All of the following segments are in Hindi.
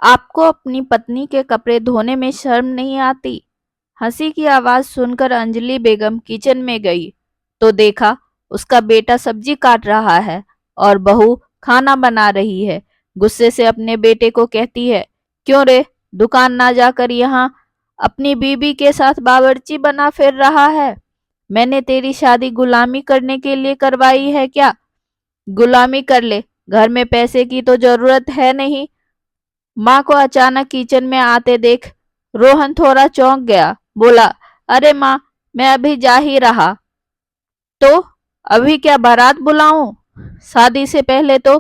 आपको अपनी पत्नी के कपड़े धोने में शर्म नहीं आती? हंसी की आवाज सुनकर अंजलि बेगम किचन में गई तो देखा उसका बेटा सब्जी काट रहा है और बहू खाना बना रही है। गुस्से से अपने बेटे को कहती है, क्यों रे, दुकान ना जाकर यहाँ अपनी बीबी के साथ बावर्ची बना फिर रहा है? मैंने तेरी शादी गुलामी करने के लिए करवाई है क्या? गुलामी कर ले, घर में पैसे की तो जरूरत है नहीं। माँ को अचानक किचन में आते देख रोहन थोड़ा चौंक गया। बोला, अरे माँ, मैं अभी जा ही रहा। तो अभी क्या बारात बुलाऊं? शादी से पहले तो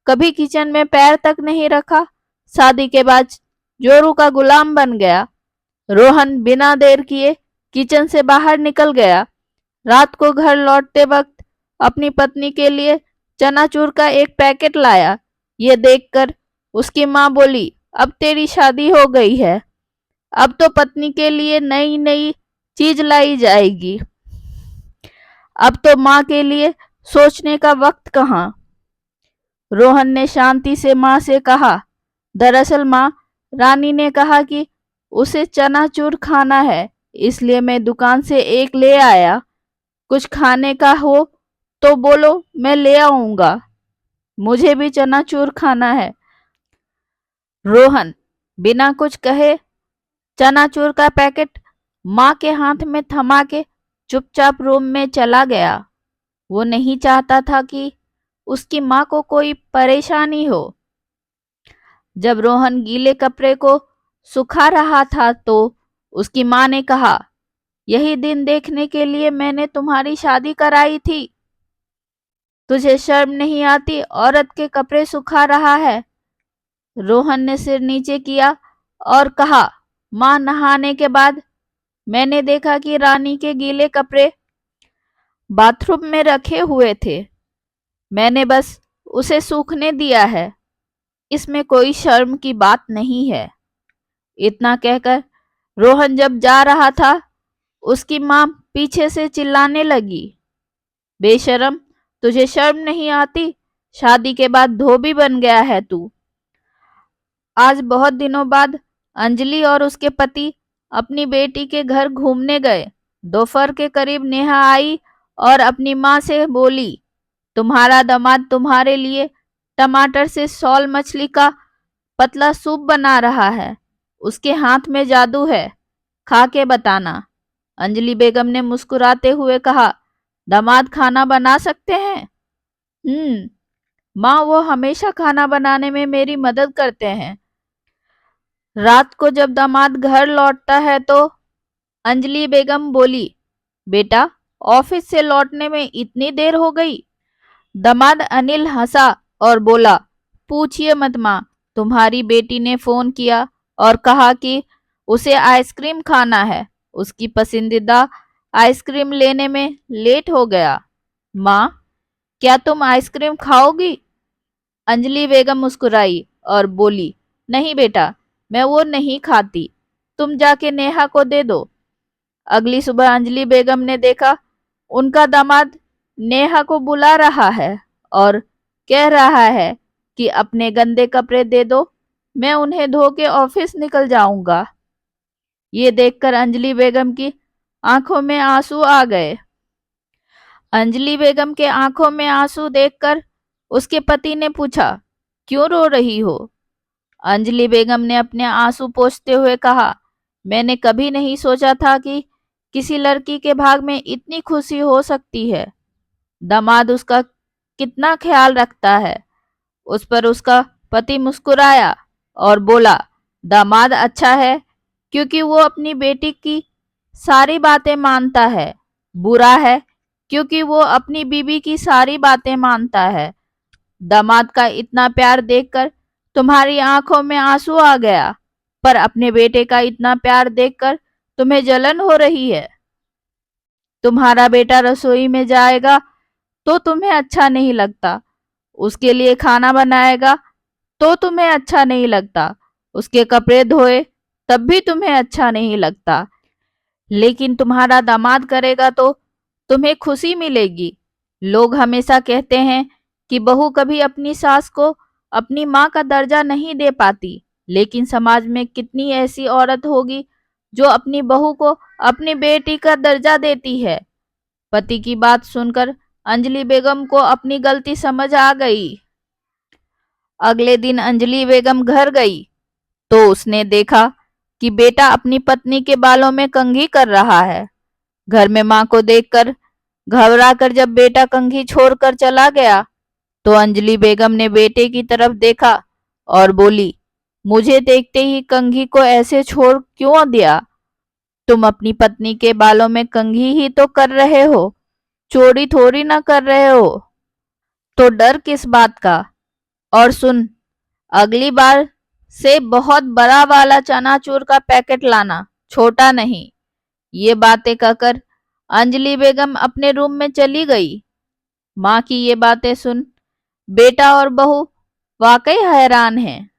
कभी किचन में पैर तक नहीं रखा, शादी के बाद जोरू का गुलाम बन गया। रोहन बिना देर किए किचन से बाहर निकल गया। रात को घर लौटते वक्त अपनी पत्नी के लिए चनाचूर का एक पैकेट लाया। ये देखकर उसकी माँ बोली, अब तेरी शादी हो गई है, अब तो पत्नी के लिए नई नई चीज लाई जाएगी। अब तो माँ के लिए सोचने का वक्त कहाँ। रोहन ने शांति से माँ से कहा, दरअसल माँ, रानी ने कहा कि उसे चनाचूर खाना है, इसलिए मैं दुकान से एक ले आया। कुछ खाने का हो तो बोलो, मैं ले आऊंगा। मुझे भी चनाचूर खाना है। रोहन बिना कुछ कहे चनाचूर का पैकेट माँ के हाथ में थमा के चुपचाप रूम में चला गया। वो नहीं चाहता था कि उसकी माँ को कोई परेशानी हो। जब रोहन गीले कपड़े को सुखा रहा था तो उसकी माँ ने कहा, यही दिन देखने के लिए मैंने तुम्हारी शादी कराई थी। तुझे शर्म नहीं आती? औरत के कपड़े सुखा रहा है। रोहन ने सिर नीचे किया और कहा, माँ, नहाने के बाद मैंने देखा कि रानी के गीले कपड़े बाथरूम में रखे हुए थे। मैंने बस उसे सूखने दिया है, इसमें कोई शर्म की बात नहीं है। इतना कहकर रोहन जब जा रहा था, उसकी माँ पीछे से चिल्लाने लगी, बेशरम, तुझे शर्म नहीं आती? शादी के बाद धोबी बन गया है तू। आज बहुत दिनों बाद अंजलि और उसके पति अपनी बेटी के घर घूमने गए। दोपहर के करीब नेहा आई और अपनी माँ से बोली, तुम्हारा दामाद तुम्हारे लिए टमाटर से सॉल मछली का पतला सूप बना रहा है। उसके हाथ में जादू है, खा के बताना। अंजलि बेगम ने मुस्कुराते हुए कहा, दामाद खाना बना सकते हैं? माँ, वो हमेशा खाना बनाने में मेरी मदद करते हैं। रात को जब दामाद घर लौटता है तो अंजलि बेगम बोली, बेटा, ऑफिस से लौटने में इतनी देर हो गई? दामाद अनिल हंसा और बोला, पूछिए मत माँ, तुम्हारी बेटी ने फोन किया और कहा कि उसे आइसक्रीम खाना है। उसकी पसंदीदा आइसक्रीम लेने में लेट हो गया। माँ, क्या तुम आइसक्रीम खाओगी? अंजलि बेगम मुस्कुराई और बोली, नहीं बेटा, मैं वो नहीं खाती, तुम जाके नेहा को दे दो। अगली सुबह अंजलि बेगम ने देखा उनका दामाद नेहा को बुला रहा है और कह रहा है कि अपने गंदे कपड़े दे दो, मैं उन्हें धो के ऑफिस निकल जाऊंगा। ये देखकर अंजलि बेगम की आंखों में आंसू आ गए। अंजलि बेगम के आंखों में आंसू देखकर उसके पति ने पूछा, क्यों रो रही हो? अंजलि बेगम ने अपने आंसू पोंछते हुए कहा, मैंने कभी नहीं सोचा था कि किसी लड़की के भाग में इतनी खुशी हो सकती है। दामाद उसका कितना ख्याल रखता है। उस पर उसका पति मुस्कुराया और बोला, दामाद अच्छा है क्योंकि वो अपनी बेटी की सारी बातें मानता है, बुरा है क्योंकि वो अपनी बीबी की सारी बातें मानता है। दामाद का इतना प्यार देखकर तुम्हारी आंखों में आंसू आ गया, पर अपने बेटे का इतना प्यार देखकर तुम्हें जलन हो रही है। तुम्हारा बेटा रसोई में जाएगा तो तुम्हें अच्छा नहीं लगता, उसके लिए खाना बनाएगा तो तुम्हें अच्छा नहीं लगता, उसके कपड़े धोए तब भी तुम्हें अच्छा नहीं लगता, लेकिन तुम्हारा दामाद करेगा तो तुम्हें खुशी मिलेगी। लोग हमेशा कहते हैं कि बहू कभी अपनी सास को अपनी माँ का दर्जा नहीं दे पाती, लेकिन समाज में कितनी ऐसी औरत होगी जो अपनी बहू को अपनी बेटी का दर्जा देती है। पति की बात सुनकर अंजलि बेगम को अपनी गलती समझ आ गई। अगले दिन अंजलि बेगम घर गई तो उसने देखा कि बेटा अपनी पत्नी के बालों में कंघी कर रहा है। घर में मां को देखकर घबरा कर जब बेटा कंघी छोड़कर चला गया तो अंजलि बेगम ने बेटे की तरफ देखा और बोली, मुझे देखते ही कंघी को ऐसे छोड़ क्यों दिया? तुम अपनी पत्नी के बालों में कंघी ही तो कर रहे हो, चोरी थोड़ी ना कर रहे हो, तो डर किस बात का? और सुन, अगली बार से बहुत बड़ा वाला चनाचूर का पैकेट लाना, छोटा नहीं। ये बातें कहकर अंजलि बेगम अपने रूम में चली गई। माँ की ये बातें सुन बेटा और बहू वाकई हैरान हैं।